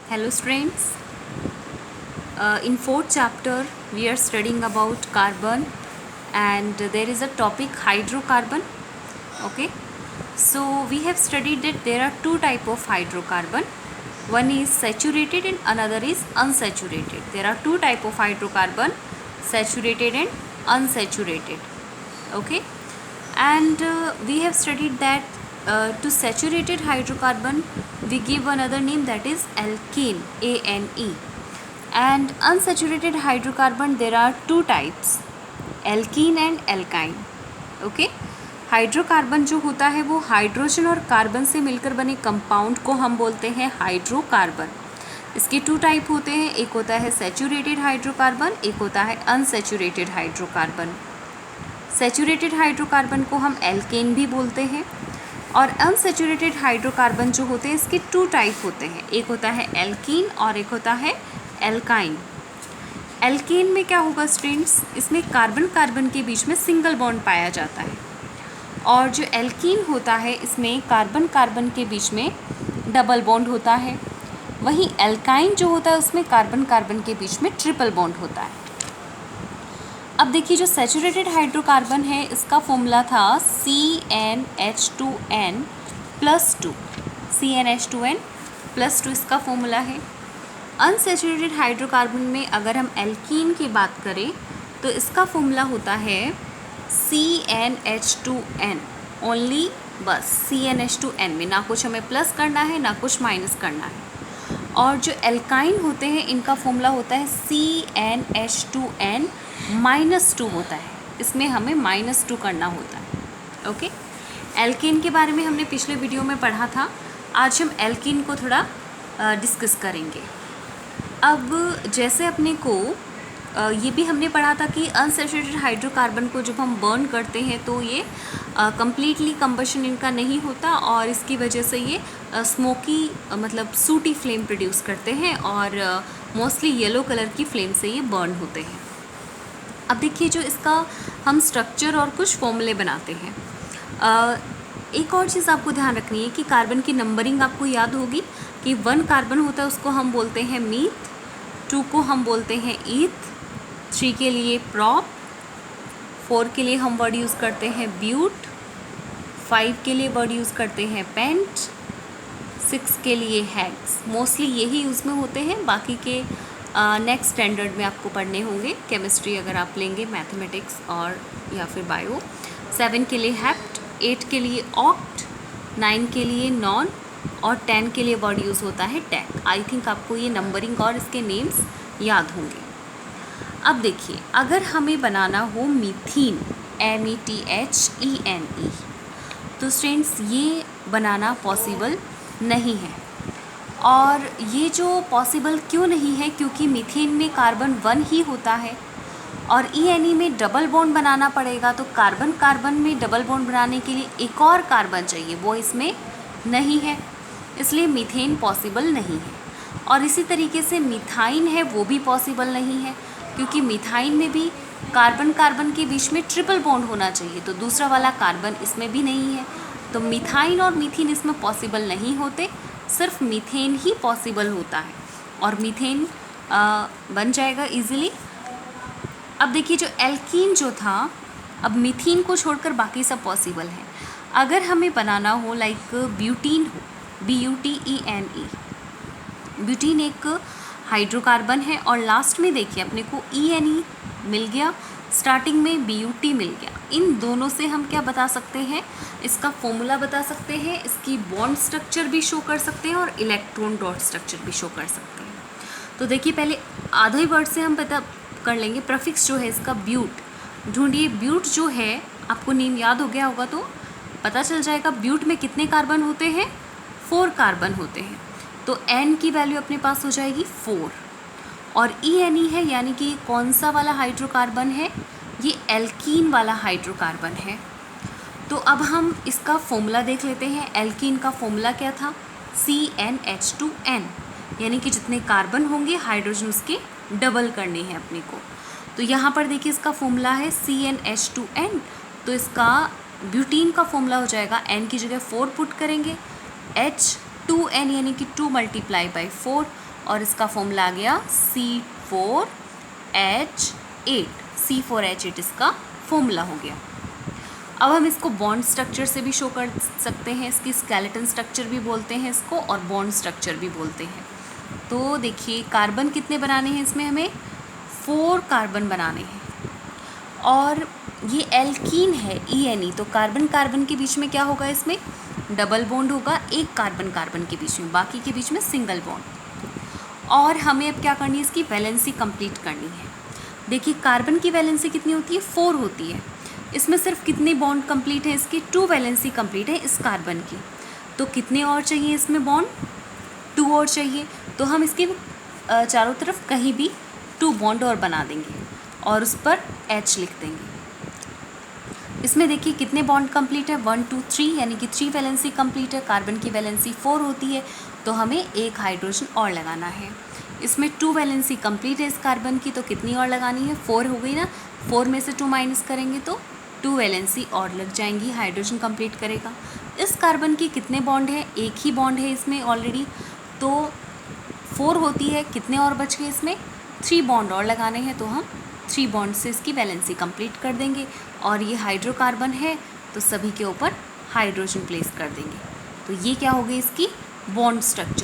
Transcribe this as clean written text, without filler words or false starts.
Hello students, in fourth chapter we are studying about carbon and there is a topic hydrocarbon. Okay, so we have studied that there are two type of hydrocarbon. One is saturated and another is unsaturated. There are two type of hydrocarbon, saturated and unsaturated. Okay, and we have studied that to saturated hydrocarbon we give another name, that is alkene, ANE. And unsaturated hydrocarbon there are two types, alkene and alkyne. Okay, hydrocarbon जो होता है वो hydrogen और carbon से मिलकर बने compound को हम बोलते हैं हाइड्रोकार्बन. इसके टू टाइप होते हैं, एक होता है सैचुरेटेड हाइड्रोकार्बन, एक होता है अनसैचुरेटेड हाइड्रोकार्बन. सैचुरेटेड हाइड्रोकार्बन को हम एल्केन भी बोलते हैं और अनसैचुरेटेड हाइड्रोकार्बन जो होते हैं इसके टू टाइप होते हैं, एक होता है एल्कीन और एक होता है एल्काइन. एल्केन में क्या होगा स्टूडेंट्स, इसमें कार्बन कार्बन के बीच में सिंगल बॉन्ड पाया जाता है और जो एल्कीन होता है इसमें कार्बन कार्बन के बीच में डबल बॉन्ड होता है. वहीं एल्काइन जो होता है उसमें कार्बन कार्बन के बीच में ट्रिपल बॉन्ड होता है. अब देखिए जो सैचुरेटेड हाइड्रोकार्बन है इसका फॉर्मूला था CnH2n+2. CnH2n+2 इसका फॉर्मूला है. अनसैचुरेटेड हाइड्रोकार्बन में अगर हम एल्कीन की बात करें तो इसका फॉर्मूला होता है CnH2n ओनली, बस CnH2n में ना कुछ हमें प्लस करना है ना कुछ माइनस करना है. और जो एल्काइन होते हैं इनका फॉर्मूला होता है CnH2n-2 होता है, इसमें हमें -2 करना होता है. ओके, एल्कीन के बारे में हमने पिछले वीडियो में पढ़ा था, आज हम एल्कीन को थोड़ा डिस्कस करेंगे. अब जैसे अपने को ये भी हमने पढ़ा था कि अनसैचुरेटेड हाइड्रोकार्बन को जब हम बर्न करते हैं तो ये कम्प्लीटली कंबशन इनका नहीं होता और इसकी वजह से ये स्मोकी मतलब सूटी फ्लेम प्रोड्यूस करते हैं और मोस्टली येलो कलर की फ्लेम से ये बर्न होते हैं. अब देखिए जो इसका हम स्ट्रक्चर और कुछ फॉर्मूले बनाते हैं. एक और चीज़ आपको ध्यान रखनी है कि कार्बन की नंबरिंग आपको याद होगी कि 1 कार्बन होता है उसको हम बोलते हैं मीथ, 2 को हम बोलते हैं ईथ, 3 के लिए प्रॉप, 4 के लिए हम वर्ड यूज़ करते हैं ब्यूट, 5 के लिए वर्ड यूज़ करते हैं पेंट, 6 के लिए हेक्स. मोस्टली यही यूज़ में होते हैं, बाकी के नेक्स्ट स्टैंडर्ड में आपको पढ़ने होंगे, केमिस्ट्री अगर आप लेंगे, मैथमेटिक्स और या फिर बायो. 7 के लिए हेप्ट, 8 के लिए ऑक्ट, 9 के लिए नॉन और 10 के लिए वर्ड यूज़ होता है टैक. आई थिंक आपको ये नंबरिंग और इसके नेम्स याद होंगे. अब देखिए अगर हमें बनाना हो मीथीन, METHENE, तो स्टूडेंट्स ये बनाना पॉसिबल नहीं है. और ये जो पॉसिबल क्यों नहीं है, क्योंकि मीथेन में कार्बन 1 ही होता है और ENE में डबल बॉन्ड बनाना पड़ेगा, तो कार्बन कार्बन में डबल बॉन्ड बनाने के लिए एक और कार्बन चाहिए, वो इसमें नहीं है, इसलिए मीथेन पॉसिबल नहीं है. और इसी तरीके से मिथाइन है वो भी पॉसिबल नहीं है, क्योंकि मिथाइन में भी कार्बन कार्बन के बीच में ट्रिपल बॉन्ड होना चाहिए, तो दूसरा वाला कार्बन इसमें भी नहीं है. तो मिथाइन और मीथेन इसमें पॉसिबल नहीं होते, सिर्फ मीथेन ही पॉसिबल होता है और मीथेन बन जाएगा इजीली. अब देखिए जो एल्कीन जो था, अब मीथेन को छोड़कर बाकी सब पॉसिबल है. अगर हमें बनाना हो लाइक ब्यूटीन हो, BUTENE, ब्यूटीन एक हाइड्रोकार्बन है और लास्ट में देखिए अपने को ENE मिल गया, स्टार्टिंग में BUT मिल गया. इन दोनों से हम क्या बता सकते हैं, इसका फॉर्मूला बता सकते हैं, इसकी बॉन्ड स्ट्रक्चर भी शो कर सकते हैं और इलेक्ट्रॉन डॉट स्ट्रक्चर भी शो कर सकते हैं. तो देखिए पहले आधा ही वर्ड से हम पता कर लेंगे. प्रीफिक्स जो है इसका ब्यूट, ढूंढिए. ब्यूट जो है आपको नेम याद हो गया होगा तो पता चल जाएगा ब्यूट में कितने कार्बन होते हैं, 4 कार्बन होते हैं. तो N की वैल्यू अपने पास हो जाएगी 4 और ENE है यानी कि कौन सा वाला हाइड्रोकार्बन है, ये एल्कीन वाला हाइड्रोकार्बन है. तो अब हम इसका फॉर्मूला देख लेते हैं. एल्कीन का फॉर्मूला क्या था, CnH2n, यानी कि जितने कार्बन होंगे हाइड्रोजन उसके डबल करने हैं अपने को. तो यहाँ पर देखिए इसका फॉर्मूला है CnH2n, तो इसका ब्यूटीन का फॉर्मूला हो जाएगा, N की जगह 4 पुट करेंगे, H2n यानी कि 2 × 4 और इसका फॉर्मूला आ गया C4H8। C4H8 इसका फॉर्मूला हो गया। अब हम इसको बॉन्ड स्ट्रक्चर से भी शो कर सकते हैं, इसकी स्केलेटन स्ट्रक्चर भी बोलते हैं इसको और बॉन्ड स्ट्रक्चर भी बोलते हैं। तो देखिए कार्बन कितने बनाने हैं इसमें, हमें 4 कार्बन बनाने हैं। और ये एल्कीन है ENE, तो कार्बन कार्बन के बीच में क्या होगा, इसमें डबल बॉन्ड होगा, एक कार्बन कार्बन के बीच में, बाकी के बीच में सिंगल बॉन्ड। और हमें अब क्या करनी है, इसकी वैलेंसी कंप्लीट करनी है। देखिए कार्बन की वैलेंसी कितनी होती है, 4 होती है। इसमें सिर्फ कितने बॉन्ड कंप्लीट है, इसकी 2 वैलेंसी कंप्लीट है इस कार्बन की। तो कितने और चाहिए इसमें बॉन्ड, 2 और चाहिए। तो हम इसके चारों तरफ कहीं भी 2 बॉन्ड और बना देंगे और उस पर H लिख देंगे। इसमें देखिए कितने बॉन्ड कंप्लीट है, 1 2 3, यानी कि 3 वैलेंसी कंप्लीट है। कार्बन की वैलेंसी 4 होती है, तो हमें एक हाइड्रोजन और लगाना है। इसमें 2 वैलेंसी कंप्लीट है इस कार्बन की, तो कितनी और लगानी है, 4 हो गई ना। 4 में से 2 माइनस करेंगे तो 2 वैलेंसी और लग जाएंगी, हाइड्रोजन कंप्लीट करेगा। इस कार्बन की कितने बॉन्ड है, एक ही बॉन्ड है इसमें ऑलरेडी, तो 4 होती है, कितने और बच गए इसमें, 3 बॉन्ड और लगाने हैं। तो हम 3 बॉन्ड से इसकी वैलेंसी कंप्लीट कर देंगे। और ये हाइड्रोकार्बन है तो सभी के ऊपर हाइड्रोजन प्लेस कर देंगे। तो ये क्या हो गई इसकी बॉन्ड स्ट्रक्चर